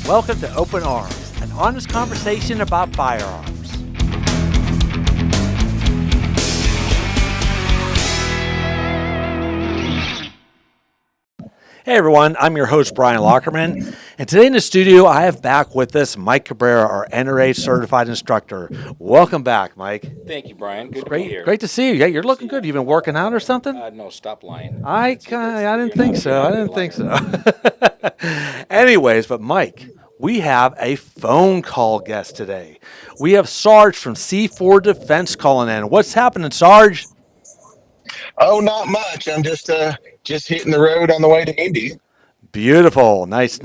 Welcome to Open Arms, an honest conversation about firearms. Hey everyone, I'm your host Brian Lockerman, and today in the studio I have back with us Mike Cabrera, our NRA certified instructor. Welcome back, Mike. Thank you, Brian. Good to be here. Great to see you. Yeah, you're looking good. You've been working out or something? No, stop lying. I didn't think so. Anyways, but Mike, we have a phone call guest today. We have Sarge from C4Defense calling in. What's happening, Sarge? Oh, not much. I'm just hitting the road on the way to Indy. Beautiful. Nice.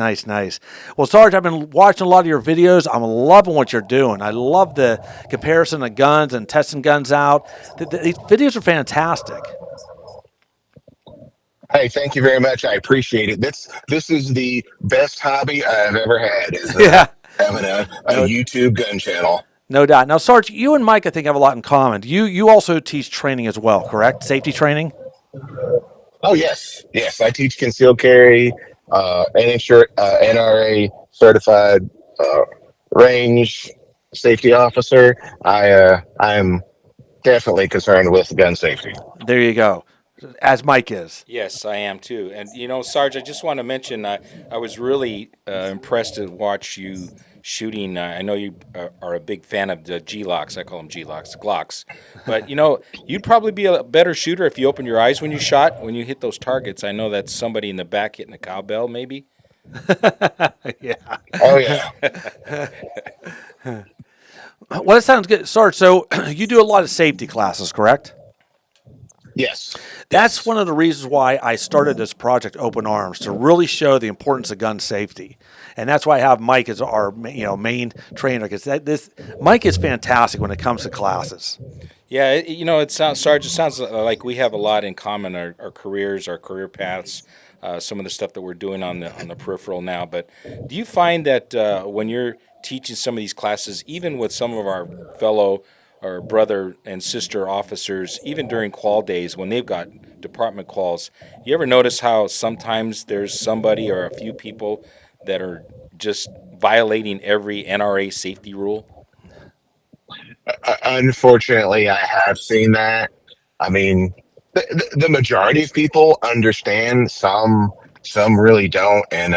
Well, Sarge, I've been watching a lot of your videos. I'm loving what you're doing. I love the comparison of guns and testing guns out. These videos are fantastic. Hey, thank you very much. I appreciate it. This is the best hobby I've ever had. Is having a YouTube gun channel. No doubt. Now, Sarge, you and Mike, I think, have a lot in common. You also teach training as well, correct? Safety training? Oh, yes. Yes, I teach concealed carry, NRA certified range safety officer. I'm definitely concerned with gun safety. There you go. As Mike is. Yes, I am too. And, Sarge, I just want to mention I was really impressed to watch you shooting. I know you are a big fan of the G-locks. I call them G-locks, Glocks. But, you'd probably be a better shooter if you opened your eyes when you hit those targets. I know that's somebody in the back hitting a cowbell, maybe. Yeah. Oh, yeah. Well, that sounds good. Sarge, so you do a lot of safety classes, correct? Yes. That's one of the reasons why I started this project, Open Arms, to really show the importance of gun safety. And that's why I have Mike as our main trainer, because Mike is fantastic when it comes to classes. Yeah, it sounds, Sarge, it sounds like we have a lot in common, our careers, our career paths, some of the stuff that we're doing on the peripheral now. But do you find that when you're teaching some of these classes, even with some of our fellow or brother and sister officers, even during qual days when they've got department quals, you ever notice how sometimes there's somebody or a few people that are just violating every NRA safety rule? Unfortunately, I have seen that. I mean, the majority of people understand. Some really don't, and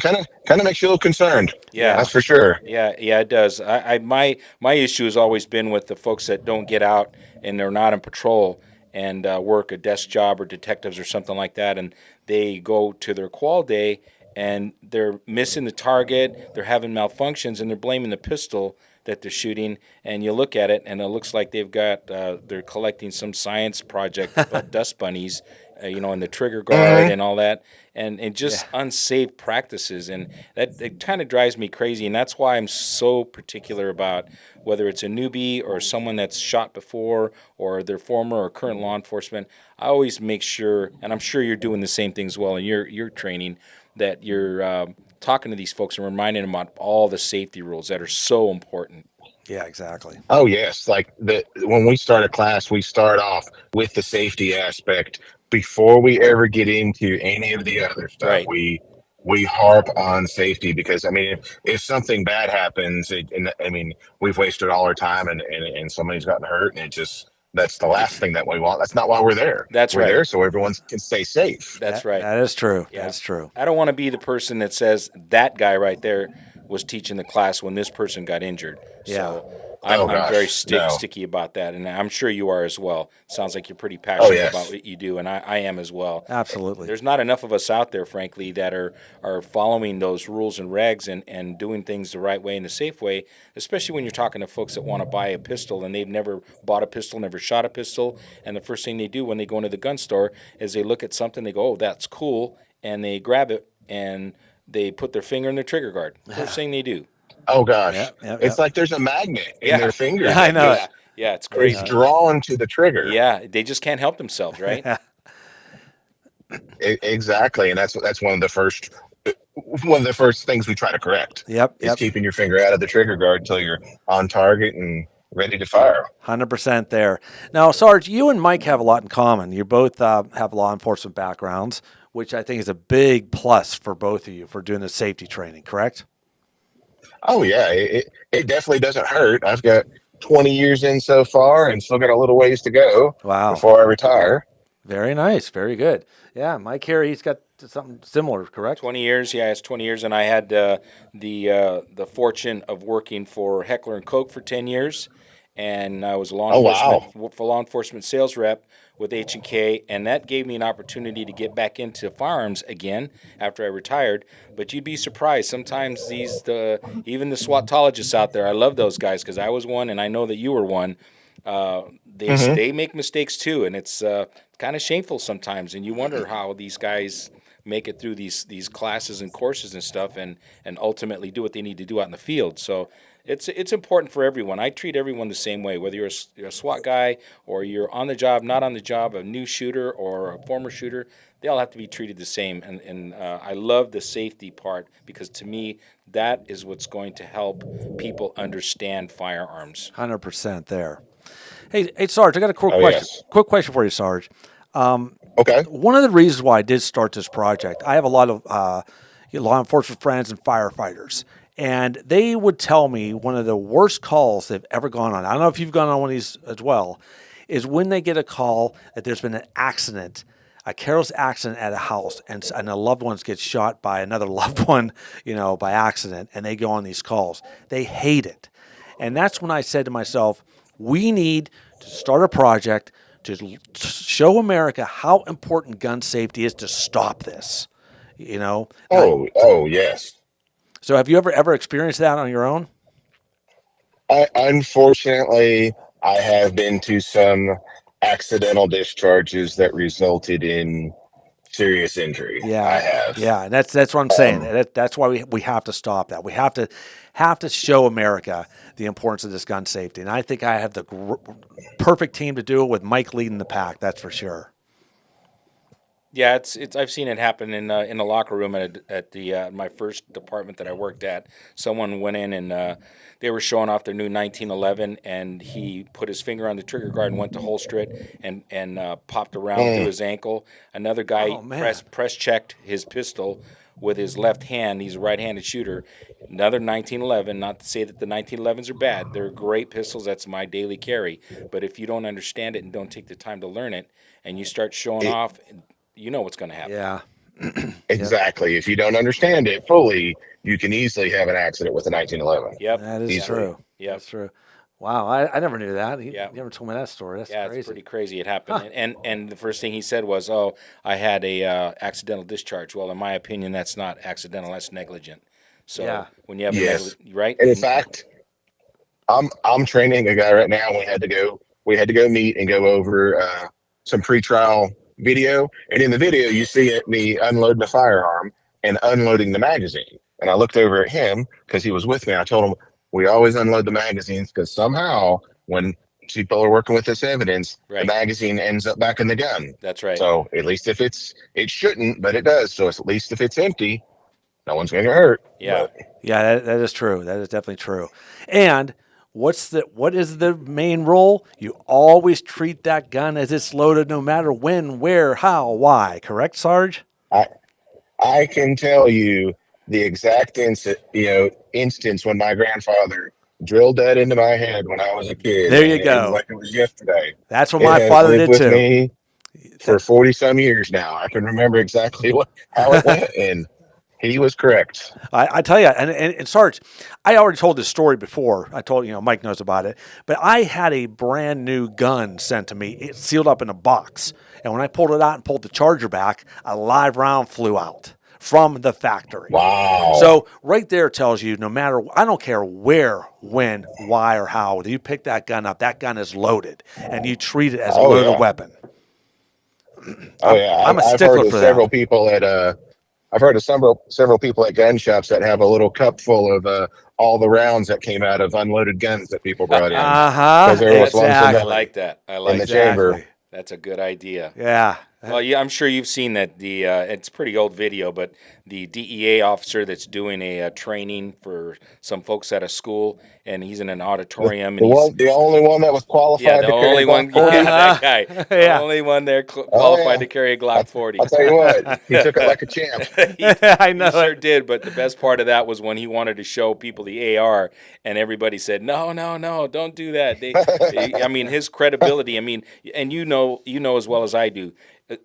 kind of makes you a little concerned. Yeah, that's for sure. Yeah, it does. My issue has always been with the folks that don't get out and they're not in patrol and work a desk job or detectives or something like that, and they go to their qual day and they're missing the target, they're having malfunctions, and they're blaming the pistol that they're shooting. And you look at it, and it looks like they've got they're collecting some science project about dust bunnies, in the trigger guard and all that, and just unsafe practices. And that it kind of drives me crazy. And that's why I'm so particular about whether it's a newbie or someone that's shot before or their former or current law enforcement. I always make sure, and I'm sure you're doing the same thing as well in your training, that you're talking to these folks and reminding them about all the safety rules that are so important. Yeah, exactly. Oh, yes. Like when we start a class, we start off with the safety aspect before we ever get into any of the other stuff. Right. We harp on safety because, if something bad happens, we've wasted all our time and somebody's gotten hurt, and that's the last thing that we want. That's not why we're there. We're right. There so everyone can stay safe. That's right. That is true. Yeah. That's true. I don't want to be the person that says that guy right there was teaching the class when this person got injured. Yeah. So I'm very sticky about that, and I'm sure you are as well. Sounds like you're pretty passionate about what you do, and I am as well. Absolutely. There's not enough of us out there, frankly, that are following those rules and regs and doing things the right way and the safe way, especially when you're talking to folks that want to buy a pistol and they've never bought a pistol, never shot a pistol, and the first thing they do when they go into the gun store is they look at something, they go, oh, that's cool, and they grab it and they put their finger in their trigger guard. First thing they do. Oh, gosh. It's like there's a magnet in their finger. I know. Yeah, it's crazy. It's drawn to the trigger. Yeah, they just can't help themselves, right? Exactly, and that's one of the first things we try to correct. Yep. Is keeping your finger out of the trigger guard until you're on target and ready to fire. 100% there. Now, Sarge, you and Mike have a lot in common. You both have law enforcement backgrounds, which I think is a big plus for both of you for doing the safety training, correct? Oh yeah, it definitely doesn't hurt. I've got 20 years in so far, and still got a little ways to go Wow. before I retire. Very nice. Very good. Yeah, Mike here, he's got something similar, correct? 20 years, yeah, it's 20 years, and I had the fortune of working for Heckler and Koch for 10 years, and I was a Oh wow. law enforcement sales rep with H&K, and that gave me an opportunity to get back into firearms again after I retired. But you'd be surprised sometimes even the SWATologists out there. I love those guys because I was one, and I know that you were one. They make mistakes too, and it's kind of shameful sometimes, and you wonder how these guys make it through these classes and courses and stuff, and ultimately do what they need to do out in the field. So it's important for everyone. I treat everyone the same way, whether you're a SWAT guy or you're on the job, not on the job, a new shooter or a former shooter. They all have to be treated the same, and I love the safety part because to me that is what's going to help people understand firearms. 100% there. Hey, Sarge, I got a quick Oh question. yes. Quick question for you, Sarge. Okay. One of the reasons why I did start this project, I have a lot of law enforcement friends and firefighters, and they would tell me one of the worst calls they've ever gone on. I don't know if you've gone on one of these as well, is when they get a call that there's been an accident, a careless accident at a house, and a loved one gets shot by another loved one, by accident, and they go on these calls. They hate it. And that's when I said to myself, we need to start a project to show America how important gun safety is to stop this. Oh yes. So have you ever experienced that on your own? Unfortunately, I have been to some accidental discharges that resulted in serious injury. I Yeah, have. yeah, and that's what I'm saying. Um, That's why we have to stop that. We have to show America the importance of this gun safety, and I think I have the perfect team to do it with Mike leading the pack. That's for sure. Yeah, it's. I've seen it happen in the locker room at the my first department that I worked at. Someone went in and they were showing off their new 1911, and he put his finger on the trigger guard and went to holster it and popped around through his ankle. Another guy Oh man. press checked his pistol with his left hand. He's a right-handed shooter. Another 1911. Not to say that the 1911s are bad. They're great pistols. That's my daily carry. But if you don't understand it and don't take the time to learn it, and you start showing it, off, you know what's going to happen. Yeah. Yep. exactly. If you don't understand it fully, you can easily have an accident with a 1911. Yep. That is Easily. true. Yep. That's true. Wow, I never knew that. You Yeah. never told me that story. That's Yeah, crazy. it's pretty crazy. It happened, and the first thing he said was, "Oh, I had a accidental discharge." Well, in my opinion, that's not accidental. That's negligent. So Yeah. when you have Yes. right? And in fact, I'm training a guy right now. We had to go meet and go over some pretrial video. And in the video, you see me unloading the firearm and unloading the magazine. And I looked over at him because he was with me. I told him we always unload the magazines because somehow when people are working with this evidence, the Right. magazine ends up back in the gun. That's right. So at least if it shouldn't, but it does. So at least if it's empty, no one's going to get hurt. Yeah. But Yeah, that is true. That is definitely true. And what is the main rule? You always treat that gun as it's loaded, no matter when, where, how, why. Correct, Sarge? I I can tell you the exact instance when my grandfather drilled that into my head when I was a kid. There you And it was go. like it was yesterday. That's what It my has father lived did with too. me for 40 some years now. I can remember exactly how it went, and he was correct. I tell you, and Sarge, I already told this story before. I told Mike knows about it, but I had a brand new gun sent to me. It sealed up in a box, and when I pulled it out and pulled the charger back, a live round flew out from the factory. Wow. So right there tells you, no matter, I don't care where, when, why, or how, you pick that gun up, that gun is loaded, and you treat it as a Oh, loaded yeah. weapon. Oh yeah, I'm a I've stickler heard of for several that. people at I've heard of several people at gun shops that have a little cup full of all the rounds that came out of unloaded guns that people brought in because Uh-huh. there was ones I Exactly. like that. I in like the that. chamber. Exactly. That's a good idea. Yeah. Well, yeah, I'm sure you've seen that. It's a pretty old video, but the DEA officer that's doing a training for some folks at a school, and he's in an auditorium, and he's the only one that was yeah, qualified the to carry only a Glock one, 40. yeah, that guy, the Yeah. only one there Oh qualified yeah, to carry a Glock 40. I'll tell you what, he took it like a champ. I know He sure it. did, but the best part of that was when he wanted to show people the AR, and everybody said, "No, no, no, don't do that." I mean, his credibility. I mean, and you know as well as I do.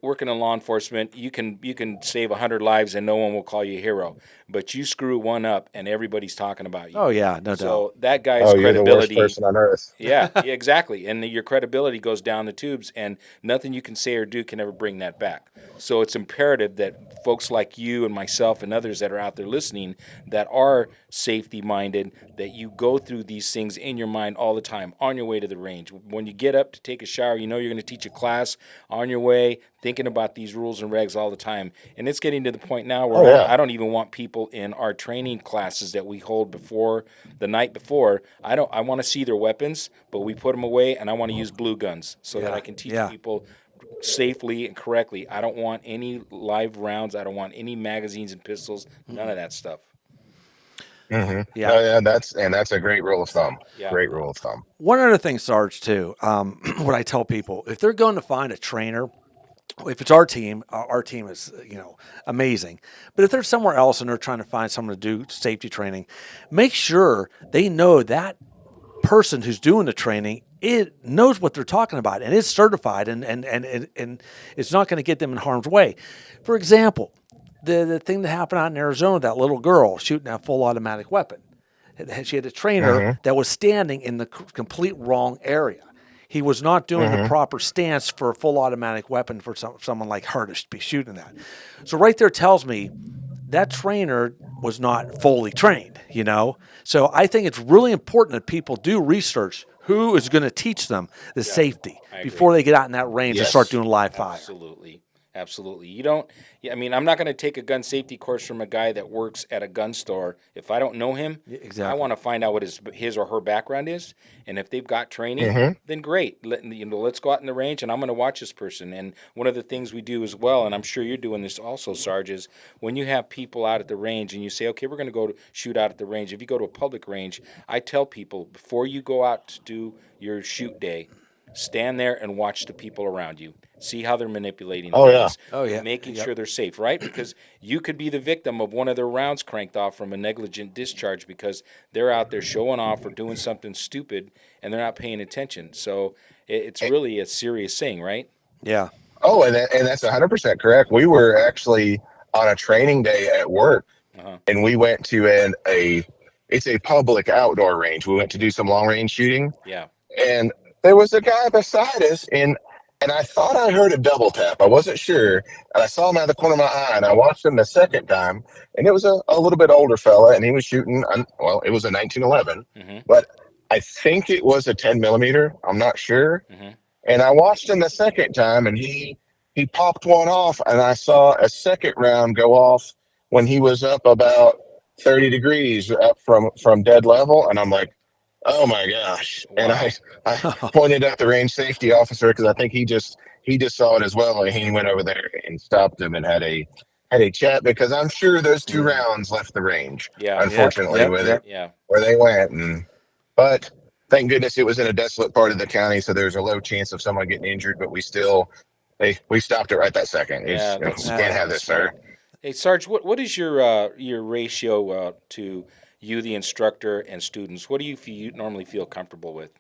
Working in law enforcement, you can save 100 lives and no one will call you a hero. But you screw one up and everybody's talking about you. Oh yeah, no doubt. So that guy's Oh, you're the worst credibility. person on earth. Yeah, exactly. And your credibility goes down the tubes, and nothing you can say or do can ever bring that back. So it's imperative that folks like you and myself and others that are out there listening that are safety minded, that you go through these things in your mind all the time on your way to the range. When you get up to take a shower, you know you're going to teach a class on your way, thinking about these rules and regs all the time. And it's getting to the point now where Oh, yeah. I don't even want people in our training classes that we hold before the night before. I want to see their weapons, but we put them away, and I want to use blue guns so that I can teach people safely and correctly. I don't want any live rounds. I don't want any magazines and pistols. None of that stuff. Mm-hmm. Yeah. Oh, yeah, that's a great rule of thumb. Yeah. Great rule of thumb. One other thing, Sarge, too, what I tell people, if they're going to find a trainer, if it's our team is, amazing. But if they're somewhere else and they're trying to find someone to do safety training, make sure they know that person who's doing the training, it knows what they're talking about and is certified and it's not going to get them in harm's way. For example, the thing that happened out in Arizona, that little girl shooting that full automatic weapon. She had a trainer that was standing in the complete wrong area. He was not doing the proper stance for a full automatic weapon for someone like her to be shooting that. So right there tells me that trainer was not fully trained, So I think it's really important that people do research who is going to teach them the safety before they get out in that range and start doing live fire. Absolutely. Absolutely. You don't, I mean, I'm not going to take a gun safety course from a guy that works at a gun store. If I don't know him, I want to find out what his or her background is. And if they've got training, then great. Let's go out in the range and I'm going to watch this person. And one of the things we do as well, and I'm sure you're doing this also, Sarge, is when you have people out at the range and you say, okay, we're going to go shoot out at the range. If you go to a public range, I tell people before you go out to do your shoot day, stand there and watch the people around you. See how they're manipulating things. Making sure they're safe, right? Because you could be the victim of one of their rounds cranked off from a negligent discharge because they're out there showing off or doing something stupid and they're not paying attention. So it's really a serious thing, right? Yeah. Oh, and that's 100% correct. We were actually on a training day at work, and we went to it's a public outdoor range. We went to do some long range shooting. Yeah. And there was a guy beside us, and I thought I heard a double tap. I wasn't sure. And I saw him out of the corner of my eye, and I watched him the second time. And it was a little bit older fella, and he was shooting, it was a 1911. But I think it was a 10 millimeter. I'm not sure. And I watched him the second time, and he popped one off, and I saw a second round go off when he was up about 30 degrees up from dead level. And I'm like, oh my gosh. Wow. And I pointed at the range safety officer because I think he just saw it as well. And he went over there and stopped him and had a chat because I'm sure those 2 rounds left the range. Yeah. Unfortunately, where they went. But thank goodness it was in a desolate part of the county, so there's a low chance of someone getting injured, but we stopped it right that second. Yeah, you can't have this, sir. Hey, Sarge, what is your ratio to you, the instructor, and students? What do you normally feel comfortable with?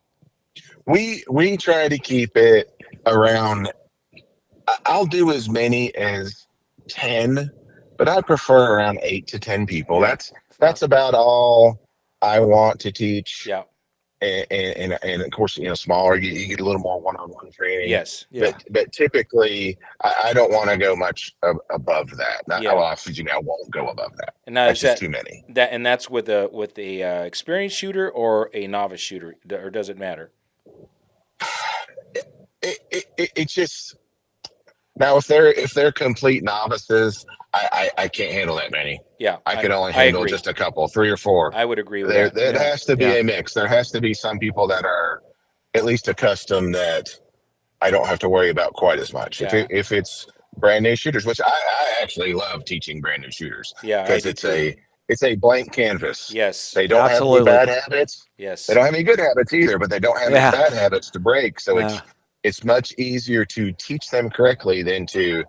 We try to keep it around. I'll do as many as 10, but I prefer around 8 to 10 people. That's about all I want to teach. Yeah. And of course, smaller, you get a little more one-on-one training. Yes. Yeah. But typically, I don't want to go much above that. Well, I won't go above that. And now that's just too many. And that's with a experienced shooter or a novice shooter, or does it matter? It's just now if they're complete novices, I can't handle that many. Yeah, I could only handle just a couple, 3 or 4. I would agree with that. There has to be a mix. There has to be some people that are at least accustomed that I don't have to worry about quite as much. Yeah. If it's brand new shooters, which I actually love teaching brand new shooters Yeah, I because do too. it's a blank canvas. Yes. They don't have any Absolutely. bad habits. They Yes. don't have any good habits either, but they don't have any Yeah. bad habits to break. So Yeah. it's much easier to teach them correctly than to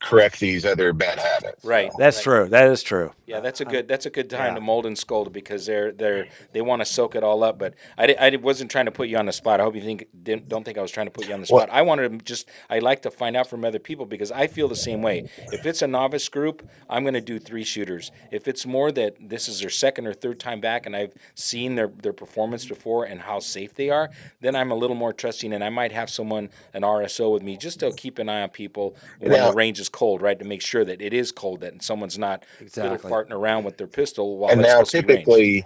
correct these other bad habits. Right. That's true. That is true. Yeah, that's a good time Yeah. to mold and scold because they want to soak it all up. But I wasn't trying to put you on the spot. I hope you don't think I was trying to put you on the spot. I wanted to I like to find out from other people because I feel the same way. If it's a novice group, I'm going to do 3 shooters. If it's more that this is their second or third time back and I've seen their performance before and how safe they are, then I'm a little more trusting and I might have someone an RSO with me just to keep an eye on people when the range is cold, right? To make sure that it is cold, that someone's not little farting around with their pistol while And it's now supposed to be ranged. typically,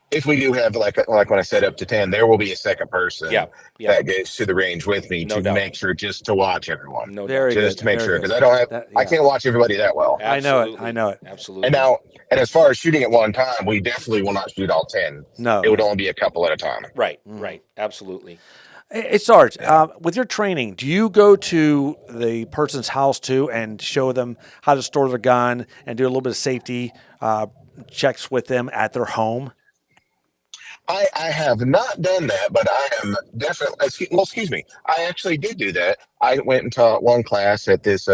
if we do have like when I set up to 10, there will be a second person Yeah. that goes to the range with me No to doubt. make sure, just to watch everyone. No Very doubt. Just good. to make Very sure, good. because I don't have, That- I yeah. can't watch everybody that well. I know it. Absolutely. I know it. Absolutely. And as far as shooting at one time, we definitely will not shoot all 10. No. It would only be a couple at a time. Right. Right. Absolutely. Hey, Sarge, with your training, do you go to the person's house too and show them how to store their gun and do a little bit of safety checks with them at their home? I have not done that, but I am definitely, excuse me. I actually did do that. I went and taught one class at this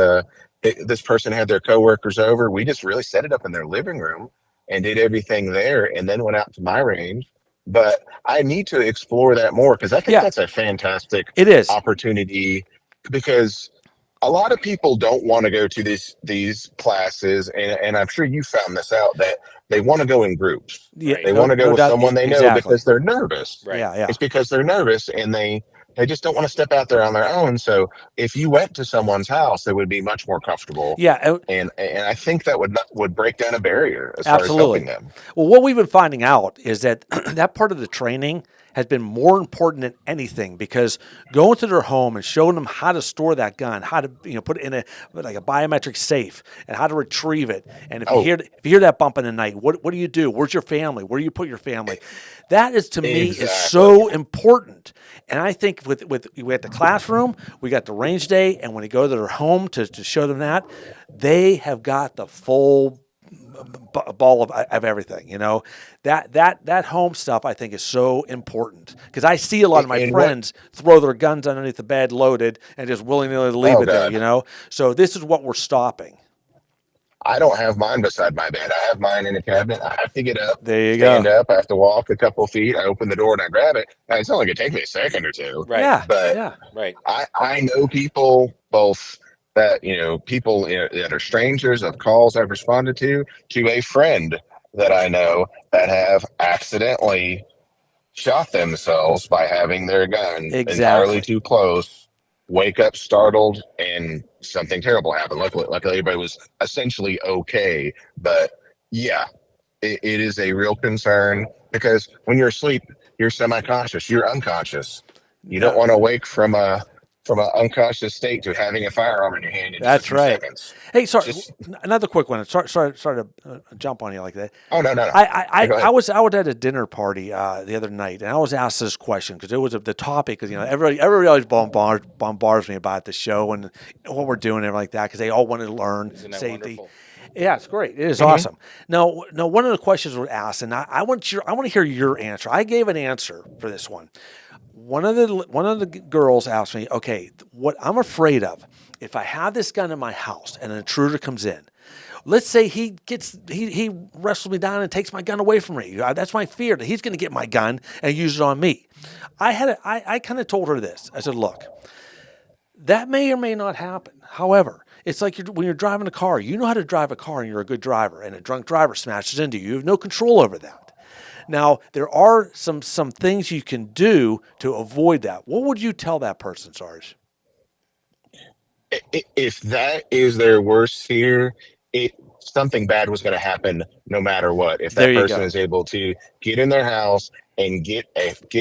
person had their coworkers over. We just really set it up in their living room and did everything there and then went out to my range. But I need to explore that more because I think that's a fantastic opportunity because a lot of people don't want to go to these classes, and I'm sure you found this out, that they want to go in groups. Yeah, They want to go with doubt. someone they know Exactly. because they're nervous. Right. Yeah, yeah. It's because they're nervous and they just don't want to step out there on their own. So if you went to someone's house, they would be much more comfortable. Yeah, and I think that would break down a barrier as absolutely. far as helping them. Well, what we've been finding out is that that part of the training has been more important than anything because going to their home and showing them how to store that gun, how to put it in a biometric safe, and how to retrieve it. And if you hear that bump in the night, what do you do? Where's your family? Where do you put your family? That is to me is so important. And I think we at the classroom, we got the range day, and when they go to their home to show them they have got the full ball of everything. That home stuff I think is so important because I see a lot of my friends throw their guns underneath the bed loaded and just willingly leave it there. So this is what we're stopping. I don't have mine beside my bed. I have mine in a cabinet. I have to get up. There you stand go. up. I have to walk a couple of feet. I open the door and I grab it. Now, it's only going to take me a second or two. Right. Yeah. But right. I know people both that, people that are strangers of calls I've responded to a friend that I know that have accidentally shot themselves by having their gun entirely too close, wake up startled, and something terrible happened. Luckily everybody was essentially okay. But yeah, it is a real concern because when you're asleep, you're semi-conscious, you're unconscious. You don't want to wake from an unconscious state to having a firearm in your hand. That's right. Seconds. Hey, sorry, another quick one. Sorry to jump on you like that. Oh no. I was at a dinner party the other night, and I was asked this question because it was the topic. Because everybody always bombards me about the show and what we're doing and everything like that because they all want to learn safety. Wonderful? Yeah, it's great. It is awesome. Now, one of the questions was asked, and I want to hear your answer. I gave an answer for this one. One of the girls asked me, okay, what I'm afraid of, if I have this gun in my house and an intruder comes in, let's say he wrestles me down and takes my gun away from me. That's my fear, that he's going to get my gun and use it on me. I kind of told her this. I said, look, that may or may not happen. However, it's like when you're driving a car, you know how to drive a car and you're a good driver, and a drunk driver smashes into you. You have no control over that. Now, there are some things you can do to avoid that. What would you tell that person, Sarge? If that is their worst fear, something bad was going to happen no matter what. If that person is able to get in their house and get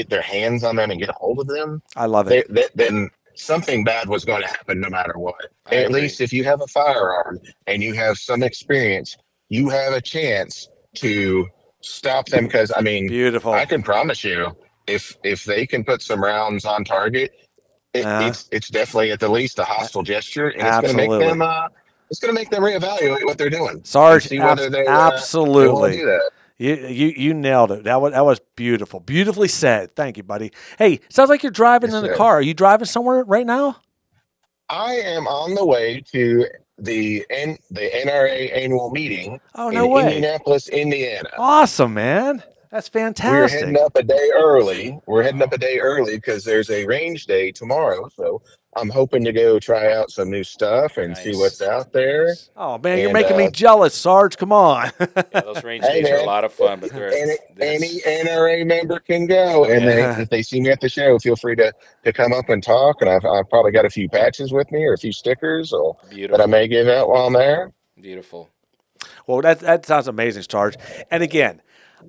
their hands on them and get a hold of them, I love it. Then something bad was going to happen no matter what. At least if you have a firearm and you have some experience, you have a chance to stop them. Because beautiful. I can promise you, if they can put some rounds on target, it's definitely at the least a hostile gesture, and it's going to make Absolutely. them reevaluate what they're doing and Sarge, see whether they want to absolutely. do that. You nailed it. That was beautiful. Beautifully said. Thank you, buddy. Hey, sounds like you're driving Yes, in the sir. car. Are you driving somewhere right now? I am on the way to the NRA annual meeting Oh, in no way. Indianapolis, Indiana. Awesome, man. That's We're heading fantastic. up a day early. We're heading up Wow. a day early because there's a range day tomorrow. So I'm hoping to go try out some new stuff and see what's Nice. out there. Nice. Oh, man, you're And making me jealous, Sarge. Come on. Yeah, those range hey, days are a man, lot of fun, but any that's NRA member can go. And yeah, if they see me at the show, feel free to come up and talk. And I've probably got a few patches with me or a few stickers that I beautiful. may give out while I'm there. Beautiful. Well, that sounds amazing, Sarge. And again,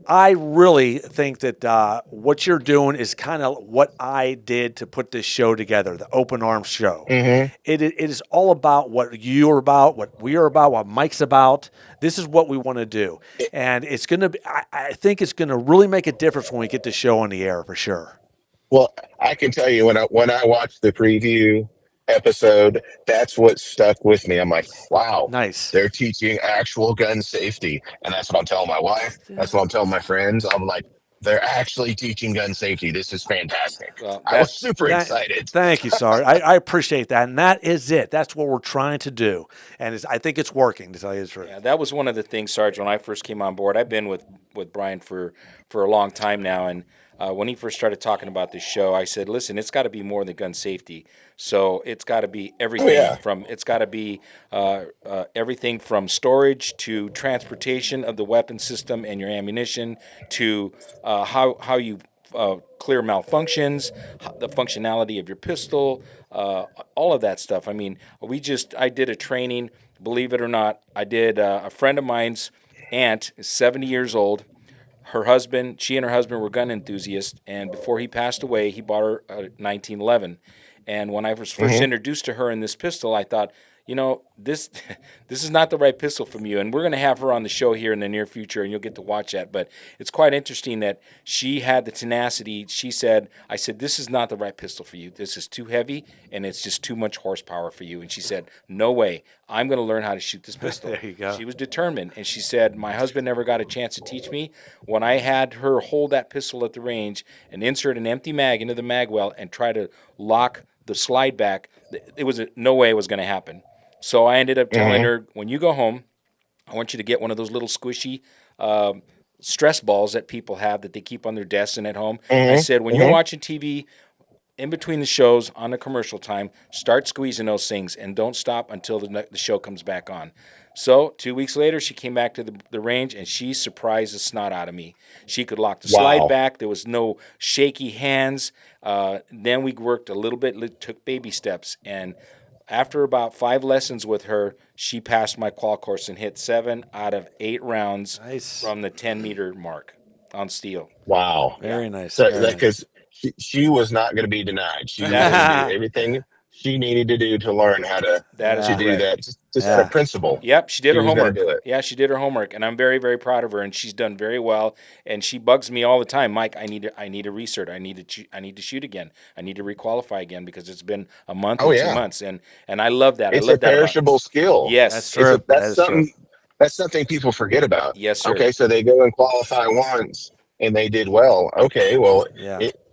I really think that what you're doing is kind of what I did to put this show together, the Open Arms Show. Mm-hmm. It is all about what you're about, what we are about, what Mike's about. This is what we want to do. And it's going to be, I think it's going to really make a difference when we get the show on the air for sure. Well, I can tell you when I watched the preview episode, that's what stuck with me. I'm like, wow, Nice. they're teaching actual gun safety, and that's what I'm telling my wife. That's what I'm telling my friends. I'm like, they're actually teaching gun safety. This is fantastic. Well, I was super excited. Thank you, Sarge. I appreciate that. And that is it. That's what we're trying to do. And I think it's working, to tell you the truth. yeah, that was one of the things, Sarge, when I first came on board. I've been with Brian for a long time now, and when he first started talking about this show, I said, "Listen, it's got to be more than gun safety. So it's got to be everything yeah. from it's got to be everything from storage to transportation of the weapon system and your ammunition to how you clear malfunctions, the functionality of your pistol, all of that stuff. I mean, I did a training. Believe it or not, I did a friend of mine's aunt is 70 years old. She and her husband were gun enthusiasts, and before he passed away, he bought her a 1911. And when I was first introduced to her in this pistol, I thought, this this is not the right pistol from you. And we're going to have her on the show here in the near future, and you'll get to watch that. But it's quite interesting that she had the tenacity. I said, this is not the right pistol for you. This is too heavy, and it's just too much horsepower for you. And she said, no way. I'm going to learn how to shoot this pistol. There you go. She was determined. And she said, my husband never got a chance to teach me. When I had her hold that pistol at the range and insert an empty mag into the mag well and try to lock the slide back, no way it was going to happen. So I ended up telling her, when you go home, I want you to get one of those little squishy stress balls that people have that they keep on their desks and at home. I said, when you're watching TV, in between the shows on the commercial time, start squeezing those things and don't stop until the show comes back on. So 2 weeks later, she came back to the range, and she surprised the snot out of me. She could lock the slide back. There was no shaky hands. Then we worked a little bit, took baby steps, and after about 5 lessons with her, she passed my qual course and hit 7 out of 8 rounds from the 10-meter mark on steel. Wow. Very nice. So because she was not going to be denied. She was going to do everything she needed to do to learn how to do that. Just out of principle. Yep, she did her homework. Do it. Yeah, she did her homework, and I'm very, very proud of her. And she's done very well. And she bugs me all the time, Mike. I need to recert. I need to shoot again. I need to requalify again because it's been a month or 2 months. And I love that. It's I love a perishable skill. Yes, that's true. That's something people forget about. Yes, sir. Okay, so they go and qualify once and they did well. Okay, well,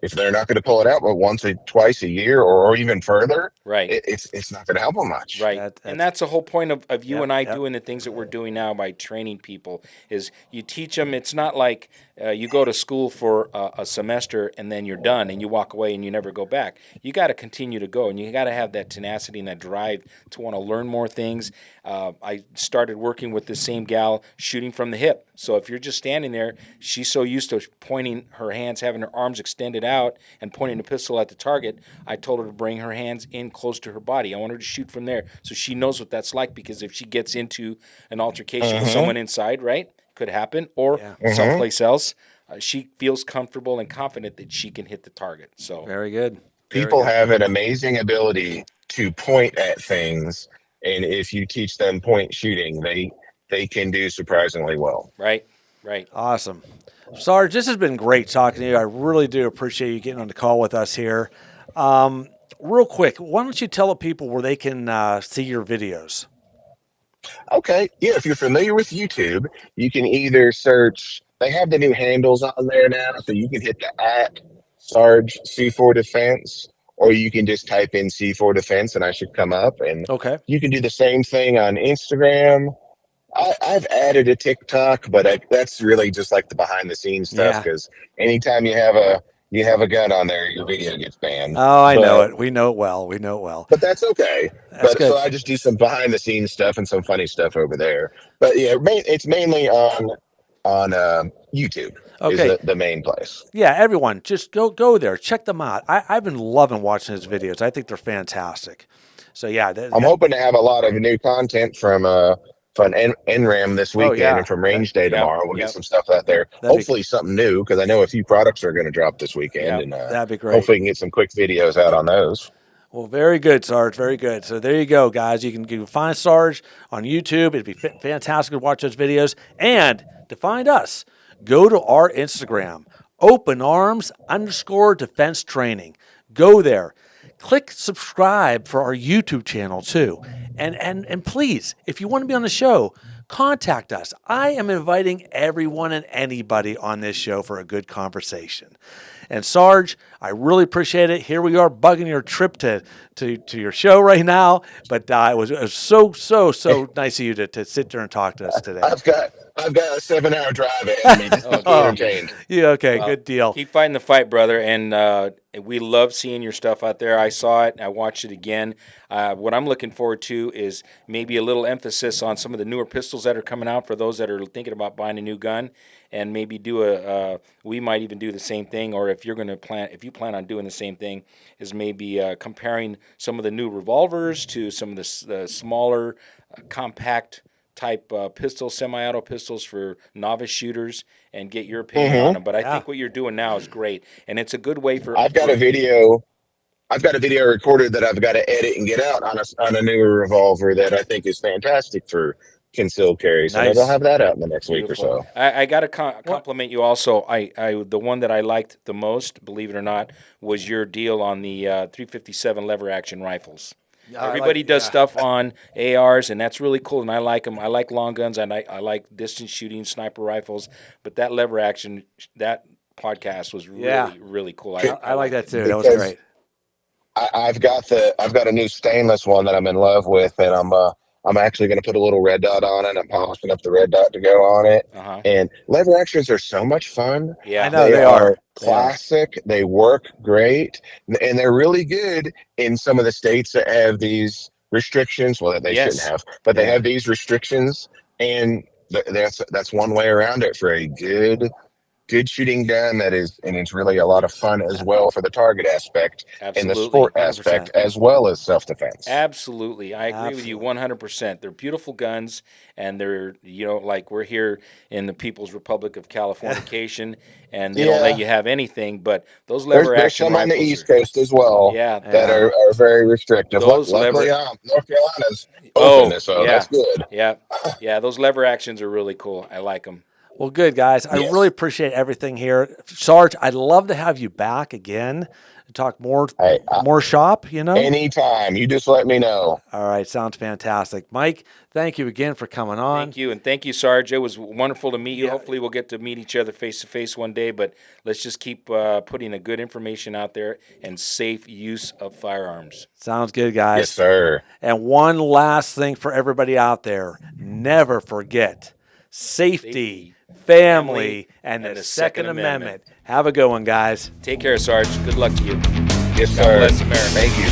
if they're not going to pull it out, but once or twice a year or even further, right? It's not going to help them much, right? And that's the whole point of you and I doing the things that we're doing now by training people. Is you teach them. It's not like you go to school for a semester and then you're done and you walk away and you never go back. You got to continue to go, and you got to have that tenacity and that drive to want to learn more things. I started working with the same gal shooting from the hip. So if you're just standing there, she's so used to pointing her hands, having her arms extended out and pointing a pistol at the target. I told her to bring her hands in close to her body. I want her to shoot from there so she knows what that's like, because if she gets into an altercation with someone inside, right, could happen, or someplace else, she feels comfortable and confident that she can hit the target. So very good. People have an amazing ability to point at things, and if you teach them point shooting, they can do surprisingly well. Right. Awesome. Sarge, this has been great talking to you. I really do appreciate you getting on the call with us here. real quick, why don't you tell the people where they can see your videos? Okay. Yeah. If you're familiar with YouTube, you can either search, they have the new handles on there now. So you can hit the at SargeC4Defense, or you can just type in C4 Defense and I should come up. And Okay. you can do the same thing on Instagram. I've added a TikTok, but that's really just like the behind the scenes stuff. Yeah. Because anytime you have a gun on there, your video gets banned. Oh, I know But it. We know it well. We know it well. but that's okay. That's But good. so I just do some behind the scenes stuff and some funny stuff over there. But yeah, it's mainly on YouTube. Okay. Is the main place. Yeah, everyone, just go there. Check them out. I've been loving watching his videos. I think they're fantastic. So, yeah. I'm hoping to have a lot of new content from NRAM this weekend yeah. and from Range Day tomorrow. We'll get some stuff out there. That'd be Hopefully something new, because I know a few products are going to drop this weekend. And that'd be great. hopefully we can get some quick videos out on those. Well, very good, Sarge. Very good. So there you go, guys. You can find Sarge on YouTube. It'd be fantastic to watch those videos. And to find us, go to our Instagram, openarms_defense training. Go there. Click subscribe for our YouTube channel too. And please, if you want to be on the show, contact us. I am inviting everyone and anybody on this show for a good conversation. And Sarge, I really appreciate it. Here we are bugging your trip to your show right now. But it was so nice of you to sit there and talk to us today. I've got a 7-hour drive ahead of me just to be entertained. Yeah, okay, good deal. Keep fighting the fight, brother. And we love seeing your stuff out there. I saw it. I watched it again. What I'm looking forward to is maybe a little emphasis on some of the newer pistols that are coming out for those that are thinking about buying a new gun, and maybe we might even do the same thing. Or if you plan on doing the same thing, is maybe comparing some of the new revolvers to some of the smaller, compact type pistols, semi-auto pistols for novice shooters, and get your opinion on them. But I think what you're doing now is great, and it's a good way for. I've got a video recorded that I've got to edit and get out on a newer revolver that I think is fantastic for concealed carry. So maybe I'll have that out in the next week or so. I got to compliment you also. The one that I liked the most, believe it or not, was your deal on the 357 lever action rifles. Everybody does stuff on ARs, and that's really cool, and I like them. I like long guns, and I like distance shooting, sniper rifles, but that lever action, that podcast was really, really cool. I like that too. That was great. I've got a new stainless one that I'm in love with, and I'm actually going to put a little red dot on it. I'm polishing up the red dot to go on it. And lever actions are so much fun. Yeah, I know they are classic. They work great, and they're really good in some of the states that have these restrictions. Well, they shouldn't have, but they have these restrictions, and that's one way around it for a good shooting gun and it's really a lot of fun as well for the target aspect and the sport 100%. aspect as well as self-defense. Absolutely. I agree with you 100%. They're beautiful guns, and they're, like we're here in the People's Republic of Californication, and they don't let you have anything, but those lever action some on the rifles East Coast as well that are very restrictive. Luckily, North Carolina's open, so that's good. Yeah, those lever actions are really cool. I like them. Well, good, guys. I really appreciate everything here. Sarge, I'd love to have you back again to talk more shop, Anytime. You just let me know. All right. Sounds fantastic. Mike, thank you again for coming on. Thank you, and thank you, Sarge. It was wonderful to meet you. Hopefully we'll get to meet each other face-to-face one day, but let's just keep putting a good information out there and safe use of firearms. Sounds good, guys. Yes, sir. And one last thing for everybody out there. Never forget safety, family, and the Second Amendment. Have a good one, guys. Take care, Sarge. Good luck to you. Yes, God sir. bless America. Thank you.